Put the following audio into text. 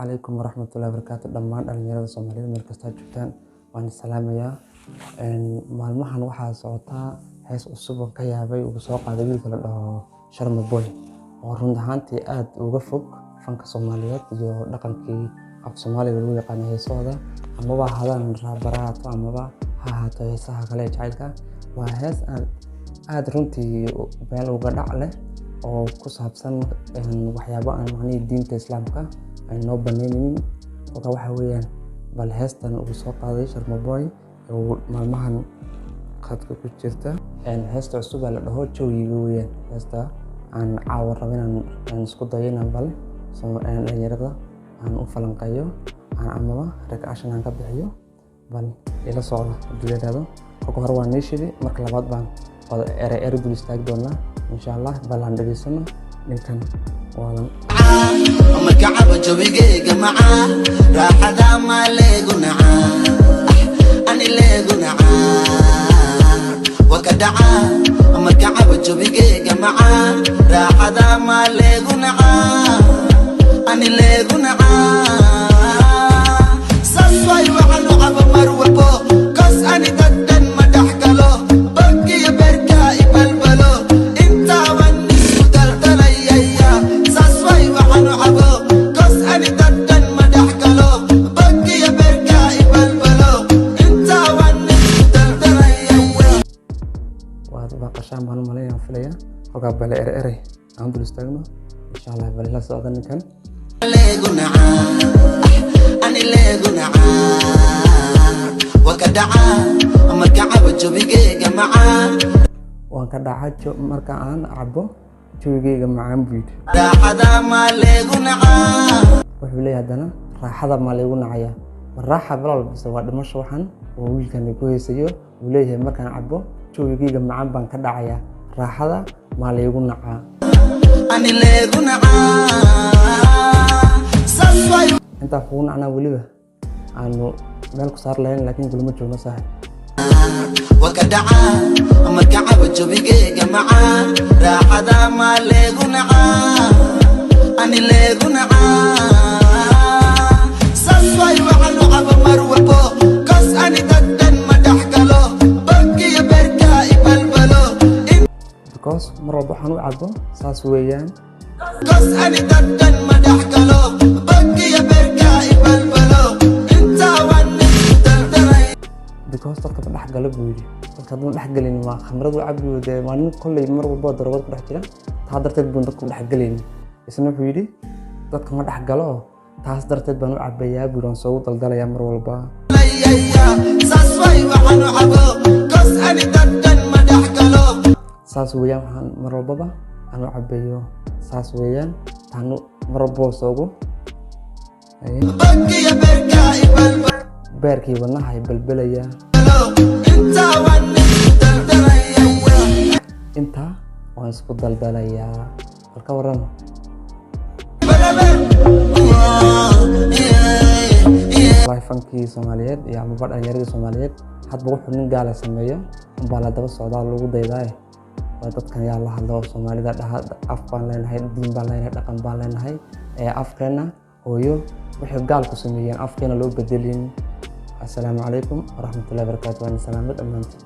عليكم ورحمة الله وبركاته. دمان dhalinyarada Soomaaliyeed meel kasta joogtaan waan salaamayaa. Maalmahan waxaa socota hees cusub oo ka yaabay ugu soo qaaday wiilka la dhaho Sharma Boy oo run ahaantii aad uga fog fanka Soomaaliyeed iyo dhaqankii af Soomaaliga lagu yaqaan heesooda amaba hadaan raabarato amaba ha ahaato heesaha kale jacaylka. Waa hees aad runtii meel uga dhac leh oo ku saabsan waxyaabo aan macnaheedu diinta Islaamka ay noo baneenin. waxa weeyaan bal heestan ugu soo qaaday Sharma Boy oo maalmahan khadka ku jirta heesta cusub la dhaho Jawiga weeyaan. heesta aan caawa rabin aan isku dayo inaan bal dhalinyarada aan u falanqeeyo amaba reaction aan ka bixiyo bal ila socda duleedado marka hore waan neeshidi marka labaad baan eray dul istaag doonaa insha Allah balan dhageysano ninkan waalan marka caba jawigeyga macaan raaxada ma leeguna ani leeguna wakadaca marka caba jawigeyga macaan raaxada ma leeguna ani leeguna sasway waxaan u caba marwabo kas ani daddan madax galo bankiya berka ibalbalo inta wan isku daldalayaya sasway waxaan u cabo kas ani daddan madax galo bankiya berka ibalbalo inta wan isku daldalayaya waad baqashaan baan maleeyaa filaya oga bale eray aan dul istaagno insha Allah bal la socdo ninkan leeguna ani leeguna wakadaca marka cabo jawigeyga macaan waan ka dhaca marka aan cabo jawigeyga macaan buud raaxada ma leeguna wuxuu leeyahay hadana raaxada ma leeguna raaxa balal bis waa dhimasho waxan oo wiilkan ku heesayo uu leeyahay markaan cabo jawigeyga macaan baan ka dhacaya raaxada ma leeguna ani leeguna sasway inta fuun ana waliba aanu meel ku saar lahayn laakiin kulma joogno saaxib wakadaca marka cabo jawigeyga macaan raaxada ma leeguna ani leeguna sasway waxaan u cabo marwabo kas ani daddan madax galo bankiya berka ibalbalo because mar walba waxaan u cabo saas weeyaan kas ani daddan madax galo bankiya berka ibalbalo inta wan because dadka dhex galo buu yiri dadka dhex galin waa khamradu cabiyo de maalin kulay mar walba darwad ku dhex jira taa darteed buu dadku dhex galin isna wuxuu yiri dadka ma dhex galo taas darteed baan u cabayaa buuran soo daldalaya mar walba sasway waxaan u cabo kas ani daddan madax galo saas weeyaan waxaan mar walba aan u cabayo saas weeyaan taanu mar walba soogo bankiya berka ibalbalo beerkii wadnaha ay balbalaya inta waan isku daldalaya halka waran fankii Soomaaliyeed iyo amaba dhalinyarada Soomaaliyeed hadba wuxuu nin gaala sameeyo baa la daba socdaa lagu dayday waa dadkan yaa la hadlo Soomaalida af baan leenahay diin baan leenahay dhaqan baan leenahay afkeena hooyo wixii gaal ku sameeyeen afkeena loo bedelin. السلام عليكم ورحمة الله وبركاته. وأنا سلامت أمانتي.